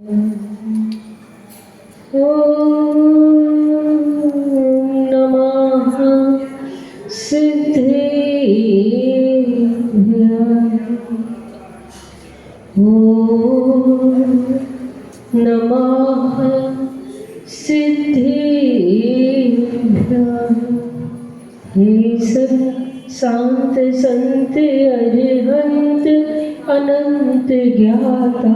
नमः सिद्धेभ्यः। नमः सिद्धेभ्यः। हे शांत संत अरिहंत अनंत ज्ञाता,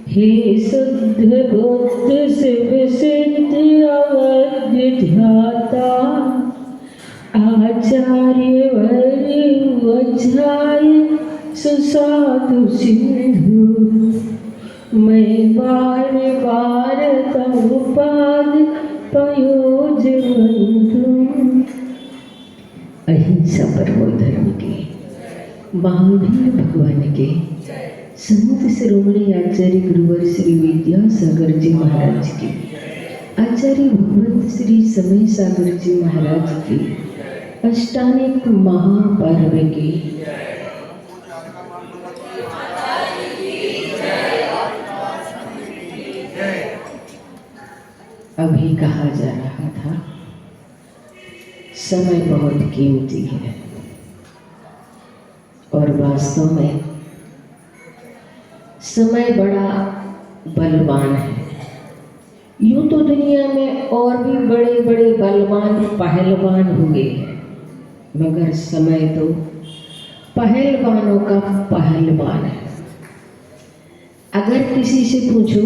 हे शुद्ध बुद्ध शिव सिद्ध अवध्य ध्याता, आचार्य वर्य वज्राय सुसाधु सिंधु, मैं बार बार तव पाद पयोज बंधु। अहिंसा परमो धर्म के, महावीर भगवान के, संत शिरोमणि आचार्य गुरुवर श्री विद्यासागर जी महाराज की, आचार्य भगवंत श्री समय सागर जी महाराज की अष्टानिक महापर्व की अभी कहा जा रहा था, समय बहुत कीमती है और वास्तव में समय बड़ा बलवान है। यूं तो दुनिया में और भी बड़े बड़े बलवान पहलवान हुए हैं, मगर समय तो पहलवानों का पहलवान है। अगर किसी से पूछो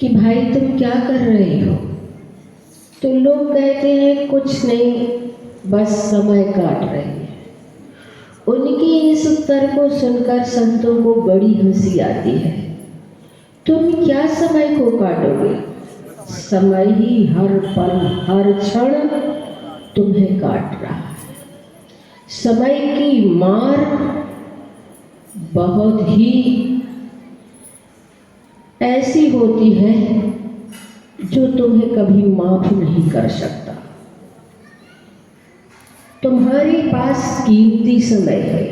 कि भाई तुम क्या कर रहे हो, तो लोग कहते हैं कुछ नहीं, बस समय काट रहे हैं। उनकी इस उत्तर को सुनकर संतों को बड़ी हंसी आती है। तुम क्या समय को काटोगे? समय ही हर पल हर क्षण तुम्हें काट रहा है। समय की मार बहुत ही ऐसी होती है जो तुम्हें कभी माफ नहीं कर सकता। तुम्हारे पास कीमती समय है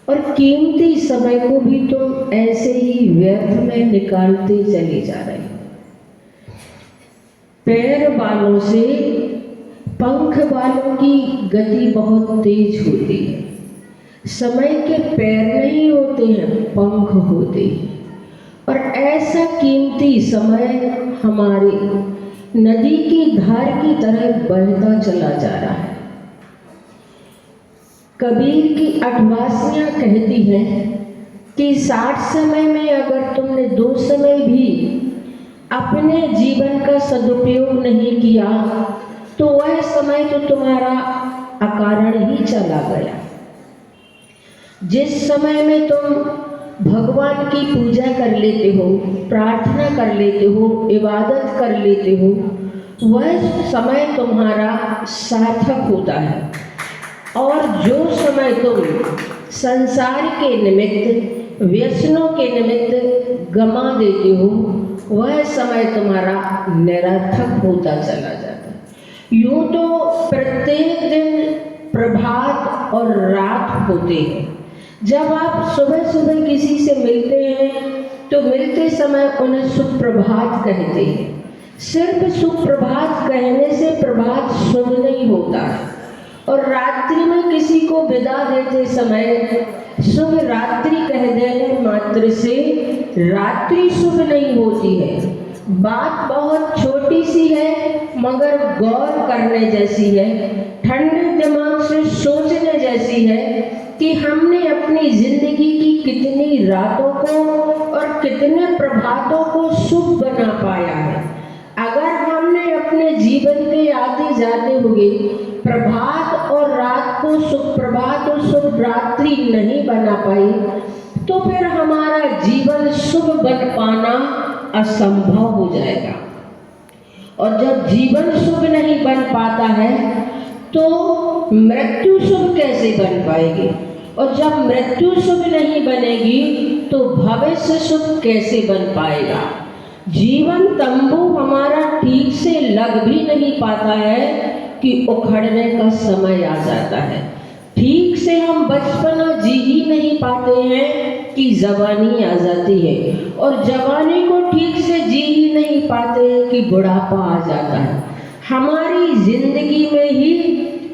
और कीमती समय को भी तुम ऐसे ही व्यर्थ में निकालते चले जा रहे हो। पैर बालों से पंख बालों की गति बहुत तेज होती है। समय के पैर नहीं होते हैं, पंख होते हैं। और ऐसा कीमती समय हमारे नदी की धार की तरह बहता चला जा रहा है। कबीर की अठवासियाँ कहती हैं कि 60 समय में अगर तुमने 2 समय भी अपने जीवन का सदुपयोग नहीं किया तो वह समय तो तुम्हारा अकारण ही चला गया। जिस समय में तुम भगवान की पूजा कर लेते हो, प्रार्थना कर लेते हो, इबादत कर लेते हो, वह समय तुम्हारा सार्थक होता है। और जो समय तुम संसार के निमित्त, व्यसनों के निमित्त गमा देते हो, वह समय तुम्हारा निरर्थक होता चला जाता है। यूं तो प्रत्येक दिन प्रभात और रात होते हैं। जब आप सुबह सुबह किसी से मिलते हैं तो मिलते समय उन्हें सुप्रभात कहते हैं। सिर्फ सुप्रभात कहने से प्रभात शुभ नहीं होता है। और रात्रि में किसी को विदा देते समय शुभ रात्रि कह देने मात्र से रात्रि शुभ नहीं होती है। बात बहुत छोटी सी है मगर गौर करने जैसी है, ठंडे दिमाग से सोचने जैसी है कि हमने अपनी जिंदगी की कितनी रातों को और कितने प्रभातों को शुभ बना पाया है। अगर हमने अपने जीवन के आते जाते हुए प्रभात और रात को सुप्रभात और शुभ रात्रि नहीं बना पाई तो फिर हमारा जीवन शुभ बन पाना असंभव हो जाएगा। और जब जीवन शुभ नहीं बन पाता है तो मृत्यु शुभ कैसे बन पाएगी? और जब मृत्यु शुभ नहीं बनेगी तो भविष्य शुभ कैसे बन पाएगा? जीवन तंबू हमारा ठीक से लग भी नहीं पाता है कि उखड़ने का समय आ जाता है। ठीक से हम बचपना जी ही नहीं पाते हैं कि जवानी आ जाती है और जवानी को ठीक से जी ही नहीं पाते कि बुढ़ापा आ जाता है। हमारी जिंदगी में ही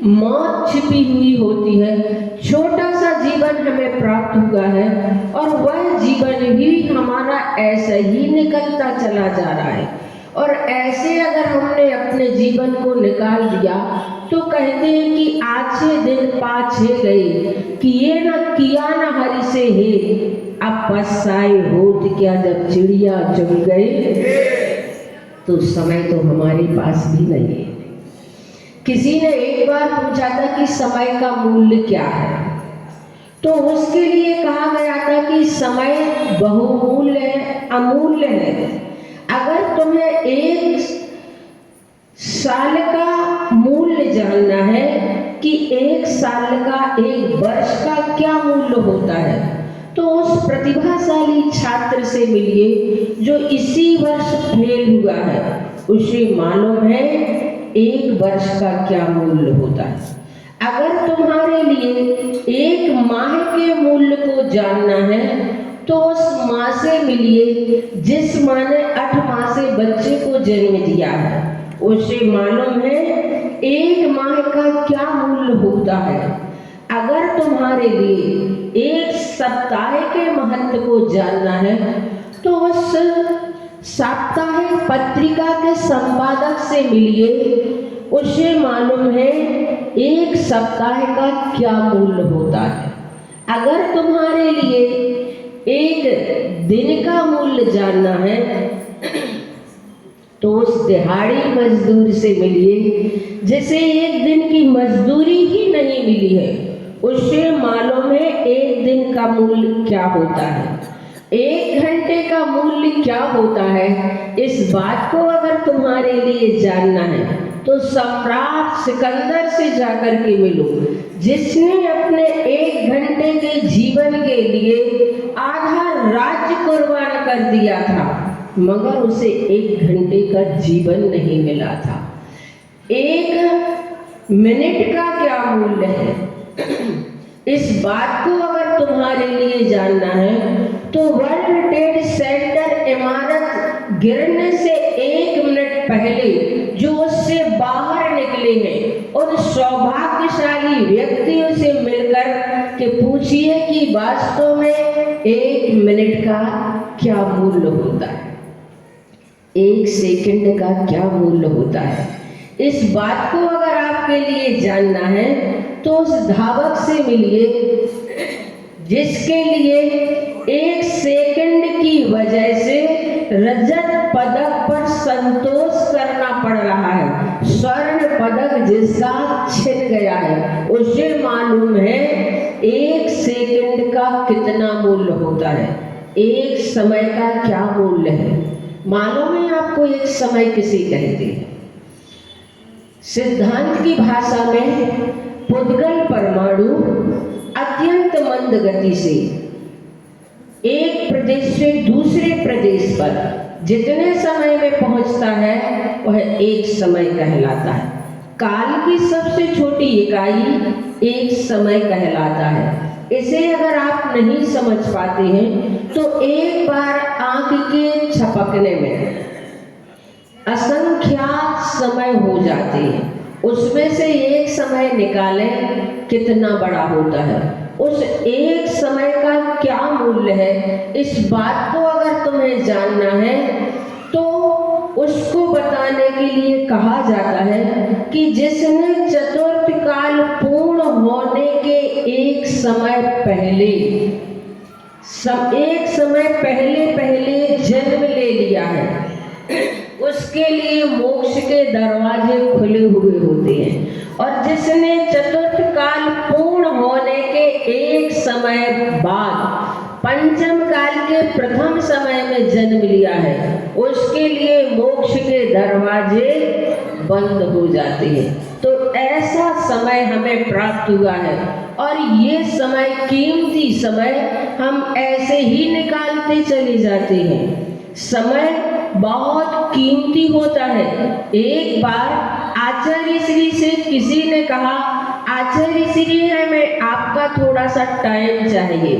मौत छिपी हुई होती है। छोटा सा जीवन हमें प्राप्त हुआ है और वह जीवन भी हमारा ऐसा ही निकलता चला जा रहा है। और ऐसे अगर हमने अपने जीवन को निकाल दिया तो कहते हैं कि आछे दिन पाछे गए, किए न किया न हरि से हे, अब पछताए होत क्या जब चिड़िया चुग गए। तो समय तो हमारे पास भी नहीं है। किसी ने एक बार पूछा था कि समय का मूल्य क्या है, तो उसके लिए कहा गया था कि समय बहुमूल्य है, अमूल्य है। अगर तुम्हें एक साल का मूल्य जानना है कि एक साल का, एक वर्ष का क्या मूल्य होता है, तो उस प्रतिभाशाली छात्र से मिलिए जो इसी वर्ष फेल हुआ है। उसे मालूम है एक वर्ष का क्या मूल्य होता है। अगर तुम्हारे लिए एक माह के मूल्य को जानना है तो उस माँ से मिलिए जिस माँ ने 8 माह से बच्चे को जन्म दिया है। उसे मालूम है एक माह का क्या मूल्य होता है। अगर तुम्हारे लिए एक सप्ताह के महत्व को जानना है तो उस साप्ताहिक पत्रिका के संपादक से मिलिए, उसे मालूम है एक सप्ताह का क्या मूल्य होता है। अगर तुम्हारे लिए एक दिन का मूल्य जानना है तो उस दिहाड़ी मजदूर से मिलिए जिसे एक दिन की मजदूरी ही नहीं मिली है। उसे मालूम है एक दिन का मूल्य क्या होता है, 1 घंटे का मूल्य क्या होता है। इस बात को अगर तुम्हारे लिए जानना है तो सम्राट सिकंदर से जाकर के मिलो, जिसने अपने 1 घंटे के जीवन के लिए आधा राज्य कुर्बान कर दिया था, मगर उसे 1 घंटे का जीवन नहीं मिला था। 1 मिनट का क्या मूल्य है, इस बात को अगर तुम्हारे लिए जानना है तो वर्ल्ड ट्रेड सेंटर इमारत गिरने से 1 मिनट पहले जो उससे बाहर निकले हैं उन सौभाग्यशाली व्यक्तियों से मिलकर के पूछिए कि वास्तव में 1 मिनट का क्या मूल्य होता है, 1 सेकंड का क्या मूल्य होता है। इस बात को अगर आपके लिए जानना है तो उस धावक से मिलिए जिसके लिए 1 सेकंड की वजह से रजत पदक पर संतोष करना पड़ रहा है, स्वर्ण पदक जिसका छिन गया है। उसे मालूम है 1 सेकंड का कितना मूल्य होता है, 1 समय का क्या मूल्य है। मालूम है आपको एक समय किसे कहते हैं? सिद्धांत की भाषा में पुद्गल परमाणु अत्यंत मंद गति से एक प्रदेश से दूसरे प्रदेश पर जितने समय में पहुंचता है वह 1 समय कहलाता है। काल की सबसे छोटी इकाई 1 समय कहलाता है। इसे अगर आप नहीं समझ पाते हैं तो एक बार आंख के झपकने में असंख्यात समय हो जाते हैं, उसमें से 1 समय निकालें कितना बड़ा होता है। उस 1 समय का क्या मूल्य है, इस बात को अगर तुम्हें जानना है तो उसको बताने के लिए कहा जाता है कि जिसने चतुर्थ काल पूर्ण होने के 1 समय पहले 1 समय पहले जन्म ले लिया है, उसके लिए मोक्ष के दरवाजे खुले हुए होते हैं। और जिसने चतुर्थ काल पूर्ण होने के 1 समय बाद पंचम काल के प्रथम समय में जन्म लिया है, उसके लिए मोक्ष के दरवाजे बंद हो जाते हैं। तो ऐसा समय हमें प्राप्त हुआ है और ये समय कीमती समय हम ऐसे ही निकालते चले जाते हैं। समय बहुत कीमती होता है। एक बार आचार्य श्री से किसी ने कहा, आचार्य श्री है, मैं आपका थोड़ा सा टाइम चाहिए।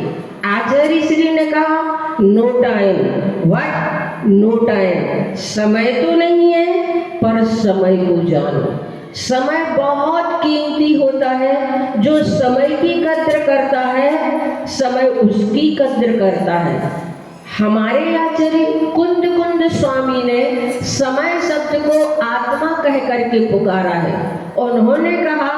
आचार्य श्री ने कहा no time. What? No time. समय तो नहीं है, पर समय को जानो। समय बहुत कीमती होता है। जो समय की कद्र करता है, समय उसकी कद्र करता है। हमारे आचार्य कुंद कुंद स्वामी ने समय शब्द को आत्मा कह करके पुकारा है। उन्होंने कहा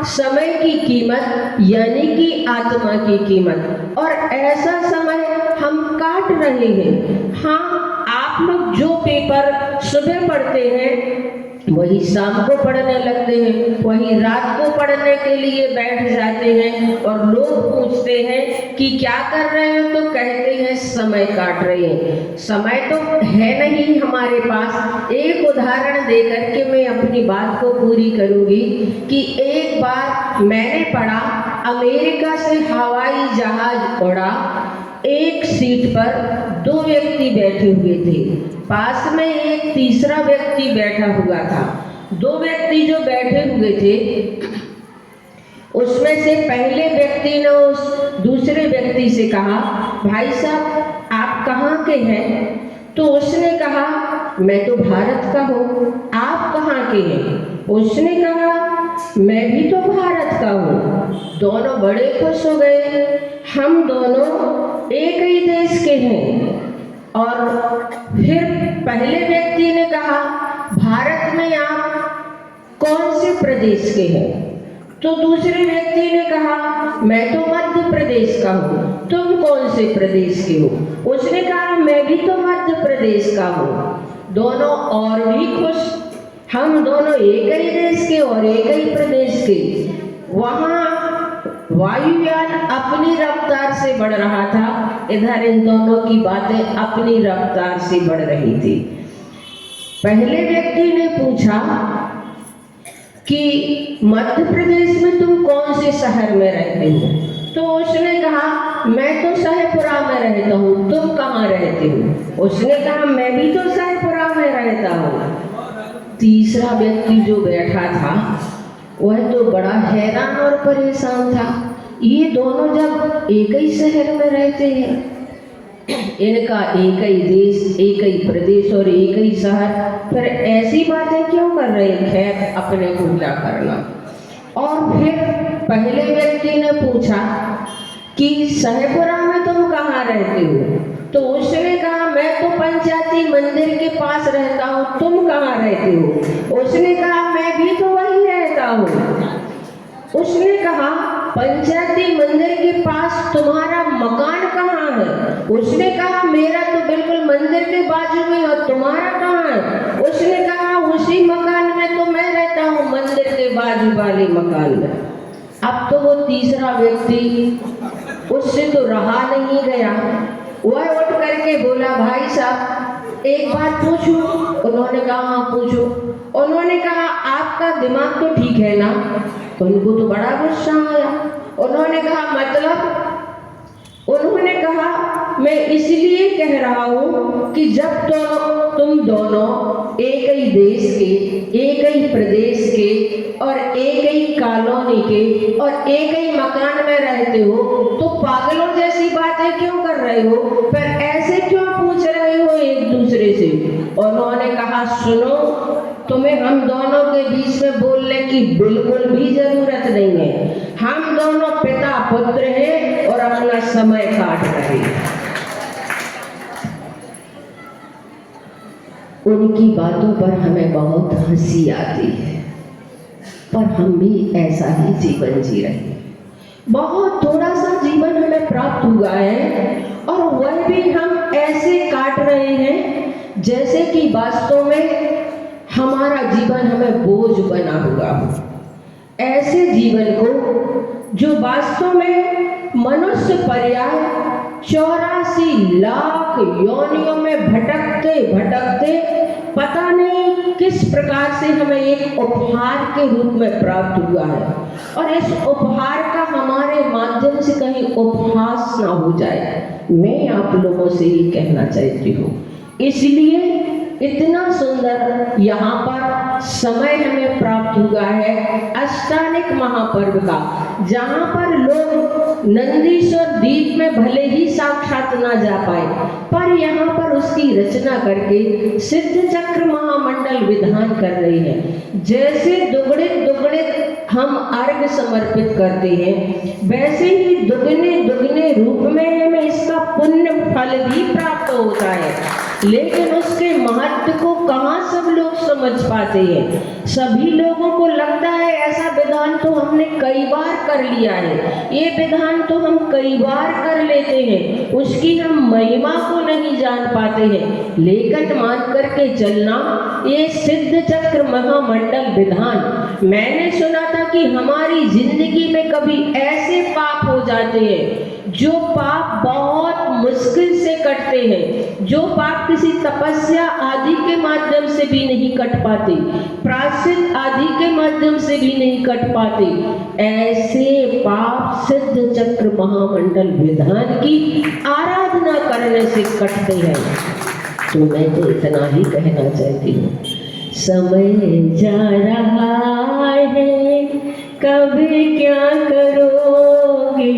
समय की कीमत यानी कि आत्मा की कीमत, और ऐसा समय हम काट रहे हैं। हाँ, आप लोग जो पेपर सुबह पढ़ते हैं वही शाम को पढ़ने लगते हैं, वही रात को पढ़ने के लिए बैठ जाते हैं, और लोग पूछते हैं कि क्या कर रहे हो, तो कहते हैं समय काट रहे हैं। समय तो है नहीं हमारे पास। एक उदाहरण देकर के मैं अपनी बात को पूरी करूंगी कि एक बार मैंने पढ़ा, अमेरिका से हवाई जहाज उड़ा, एक सीट पर 2 व्यक्ति बैठे हुए थे, पास में एक तीसरा व्यक्ति बैठा हुआ था। 2 व्यक्ति जो बैठे हुए थे, उसमें से पहले व्यक्ति ने उस दूसरे व्यक्ति से कहा, भाई साहब आप कहाँ के हैं? तो उसने कहा मैं तो भारत का हूँ। आप कहाँ के हैं? उसने कहा मैं भी तो भारत का हूँ। दोनों बड़े खुश हो गए। हम दोनों एक ही देश के हैं। और फिर पहले व्यक्ति ने कहा भारत में आप कौन से प्रदेश के हैं? तो दूसरे व्यक्ति ने कहा मैं तो मध्य प्रदेश का हूँ। तुम कौन से प्रदेश के हो? उसने कहा मैं भी तो मध्य प्रदेश का हूँ। दोनों और भी खुश। हम दोनों एक ही देश के और एक ही प्रदेश के। वहाँ वायुयान अपनी रफ्तार से बढ़ रहा था, इधर इन दोनों की बातें अपनी रफ्तार से बढ़ रही थी। पहले व्यक्ति ने पूछा कि मध्य प्रदेश में तुम कौन से शहर में रहते हो? तो उसने कहा मैं तो शाहपुरा में रहता हूँ। तुम कहाँ रहते हो? उसने कहा मैं भी तो शाहपुरा में रहता हूँ। तीसरा व्यक्ति जो बैठा था वह तो बड़ा हैरान और परेशान था। ये दोनों जब एक ही शहर में रहते हैं, इनका एक ही देश, एक ही प्रदेश और एक ही शहर, फिर ऐसी बातें क्यों कर रहे हैं? खैर, अपने को क्या करना। और फिर पहले व्यक्ति ने पूछा कि शाहपुरा में तुम कहाँ रहते हो? तो उसने कहा मैं तो पंचायती मंदिर के पास रहता हूँ। तुम कहाँ रहते हो? उसने कहा मैं भी तो वहीं रहता हूँ। उसने कहा पंचायती मंदिर के पास तुम्हारा मकान कहाँ है? उसने कहा मेरा तो बिल्कुल मंदिर के बाजू में, और तुम्हारा कहाँ है? उसने कहा उसी मकान में तो मैं रहता हूँ, मंदिर के बाजू वाले मकान में। अब तो वो तीसरा व्यक्ति, उससे तो रहा नहीं गया। वह उठ करके बोला भाई साहब एक बात पूछूं? उन्होंने कहा हाँ पूछो। उन्होंने कहा आपका दिमाग तो ठीक है ना? उनको तो बड़ा गुस्सा आया। उन्होंने कहा मतलब? उन्होंने कहा मैं इसलिए कह रहा हूँ कि जब तुम दोनों एक ही देश के, एक ही प्रदेश के और एक ही कॉलोनी के और एक ही मकान में रहते हो, तो पागलों जैसी बातें क्यों कर रहे हो? फिर ऐसे क्यों पूछ रहे हो एक दूसरे से? उन्होंने कहा सुनो, तुम्हें हम दोनों के बीच में बोलने की बिल्कुल भी जरूरत नहीं है। हम दोनों पिता पुत्र हैं और अपना समय काट रहे हैं। उनकी बातों पर हमें बहुत हंसी आती है, पर हम भी ऐसा ही जीवन जी रहे हैं। बहुत थोड़ा सा जीवन हमें प्राप्त हुआ है और वह भी हम ऐसे काट रहे हैं जैसे कि वास्तव में हमारा जीवन हमें बोझ बना हुआ हो। ऐसे जीवन को जो वास्तव में मनुष्य पर्याय 84 लाख योनियों में भटकते भटकते पता नहीं किस प्रकार से हमें एक उपहार के रूप में प्राप्त हुआ है, और इस उपहार का हमारे माध्यम से कहीं उपहास ना हो जाए, मैं आप लोगों से ही कहना चाहती हूँ। इसलिए इतना सुंदर यहाँ पर समय हमें प्राप्त हुआ है अष्टानिक महापर्व का, जहाँ पर लोग नंदीश्वर द्वीप में भले ही साक्षात ना जा पाए, पर यहाँ पर उसकी रचना करके सिद्ध चक्र महामंडल विधान कर रही है। जैसे दुगड़े दुगड़े हम अर्घ समर्पित करते हैं, वैसे ही दुगने दुगने रूप में हमें इसका पुण्य फल भी प्राप्त होता है। लेकिन उसके महत्व को कहाँ सब लोग समझ पाते हैं। सभी लोगों को लगता है ऐसा विधान तो हमने कई बार कर लिया है, ये विधान तो हम कई बार कर लेते हैं, उसकी हम महिमा को नहीं जान पाते हैं। लेकिन मान करके चलना, ये सिद्ध चक्र महामंडल विधान मैंने सुना था कि हमारी जिंदगी में कभी ऐसे पाप हो जाते हैं जो पाप बहुत मुश्किल से कटते हैं, जो पाप किसी तपस्या आदि के माध्यम से भी नहीं कट पाते, प्रायश्चित आदि के माध्यम से भी नहीं कट पाते। ऐसे पाप सिद्ध चक्र महामंडल विधान की आराधना करने से कटते हैं। तो मैं तो इतना ही कहना चाहती हूँ, समय जा रहा है, कभी क्या करोगे,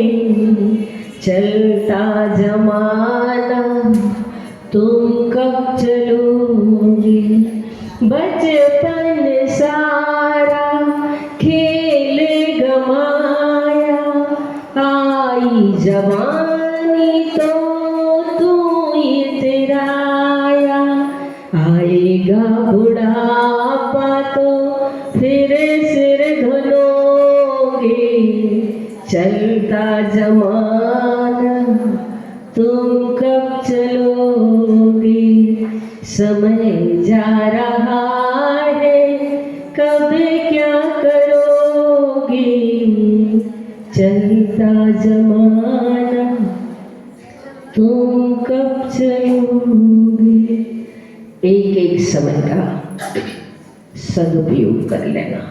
चलता जमाना तुम कब चलोगे, बचपन सारा खेल गमाया, आई जवानी तो तू इतराया, आएगा बुढ़ापा तो फिर सिर धुलोगे, चलता जमाना तुम कब चलोगे, समय जा रहा है, कब क्या करोगे, चलता जमाना तुम कब चलोगे। एक एक समय का सदुपयोग कर लेना।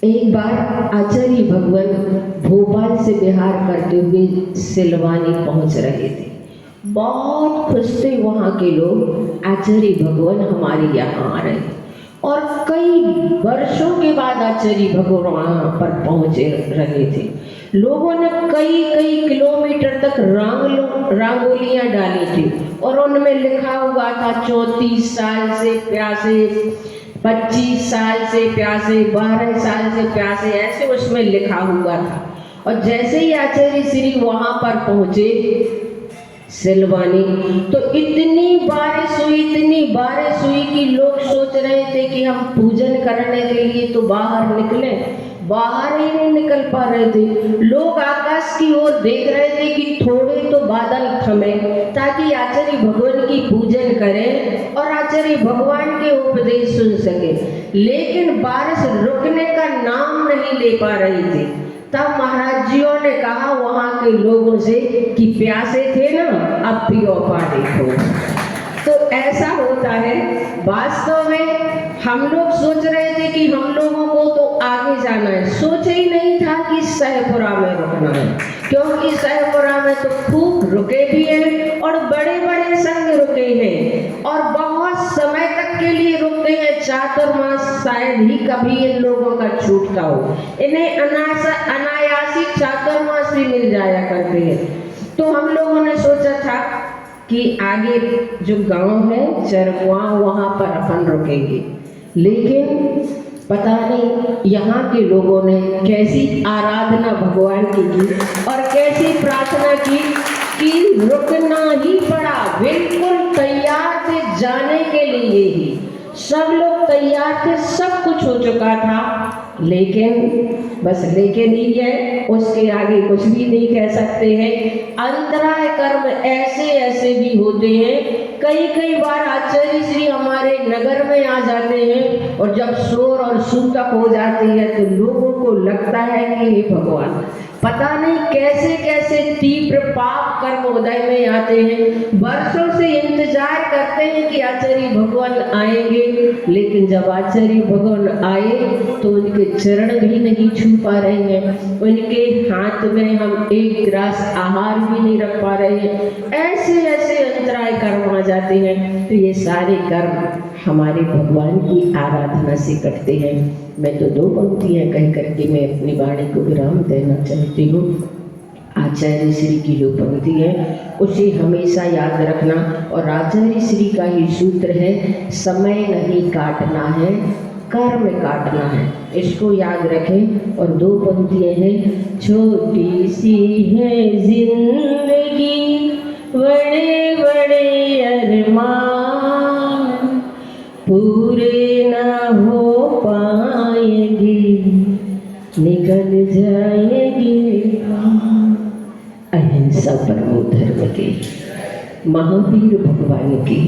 एक बार आचार्य भगवान भोपाल से बिहार करते हुए सिलवानी पहुंच रहे थे। बहुत खुश थे वहाँ के लोग, आचार्य भगवान हमारे यहाँ आ रहे, और कई वर्षों के बाद आचार्य भगवान वहाँ पर पहुँचे रहे थे। लोगों ने कई कई किलोमीटर तक रंगोलियाँ डाली थी और उनमें लिखा हुआ था 34 साल से प्यासे, 25 साल से प्यासे, 12 साल से प्यासे, ऐसे उसमें लिखा हुआ था। और जैसे ही आचार्य श्री वहाँ पर पहुँचे सिलवानी, तो इतनी बारिश हुई कि लोग सोच रहे थे कि हम पूजन करने के लिए तो बाहर निकले, बाहर ही नहीं निकल पा रहे थे। लोग आकाश की ओर देख रहे थे कि थोड़े तो बादल थमे ताकि आचार्य भगवान की पूजन करें और आचार्य भगवान के उपदेश सुन सके, लेकिन बारिश रुकने का नाम नहीं ले पा रही थी। तब महाराज जियों ने कहा वहाँ के लोगों से कि प्यासे थे ना, अब पियो पानी को। तो ऐसा होता है। वास्तव में हम लोग सोच रहे थे कि हम लोगों को तो आगे जाना है, सोचा ही नहीं था कि सहपुरा में रुकना है, क्योंकि सहपुरा में तो खूब रुके भी हैं और बड़े बड़े संघ रुके हैं और बहुत समय तक के लिए रुकते हैं। चातुर्मास शायद ही कभी इन लोगों का छूटता हो, इन्हें अनायासी चातुर्मास भी मिल जाया करते हैं। तो हम लोगों ने सोचा था कि आगे जो गांव है चरगुआ, वहाँ पर अपन रुकेंगे, लेकिन पता नहीं यहाँ के लोगों ने कैसी आराधना भगवान की और कैसी प्रार्थना की कि रुकना ही पड़ा। बिल्कुल तैयार थे जाने के लिए ही, सब लोग तैयार थे, सब कुछ हो चुका था, लेकिन बस लेकिन ही है, उसके आगे कुछ भी नहीं कह सकते हैं। अंतराय कर्म ऐसे ऐसे भी होते हैं। कई कई बार आचार्य श्री हमारे नगर में आ जाते हैं और जब शोर और सूतक हो जाती है तो लोगों को लगता है कि हे भगवान, पता नहीं कैसे कैसे तीव्र पाप कर्म उदय में आते हैं। वर्षों से इंतजार करते हैं कि आचार्य भगवान आएंगे, लेकिन जब आचार्य भगवान आए तो उनके चरण भी नहीं छू पा रहे हैं, उनके हाथ में हम एक ग्रास आहार भी नहीं रख पा रहे हैं। ऐसे ऐसे अंतराय कर्म आ जाते हैं, तो ये सारे कर्म हमारे भगवान की आराधना से कटते हैं। मैं तो 2 पंक्तियाँ कह करके मैं अपनी वाणी को विराम देना चाहती हूँ। आचार्य श्री की जो पंक्ति है उसे हमेशा याद रखना, और आचार्य श्री का ही सूत्र है, समय नहीं काटना है, कर्म काटना है। इसको याद रखें। और 2 पंक्तियाँ हैं, छोटी सी है जिंदगी, बड़े बड़े अरमान, पूरे ना हो पाएंगे, निकल जाएंगे। अहिंसा परमो धर्म के महावीर भगवान की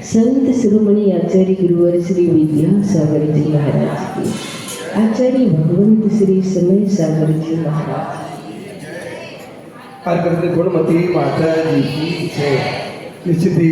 संत शिरोमणि आचार्य गुरुवर श्री विद्यासागर जी महाराज की, आचार्य भगवंत श्री समय सागर जी महाराज गुणमती माता जी की जय। निश्चित ही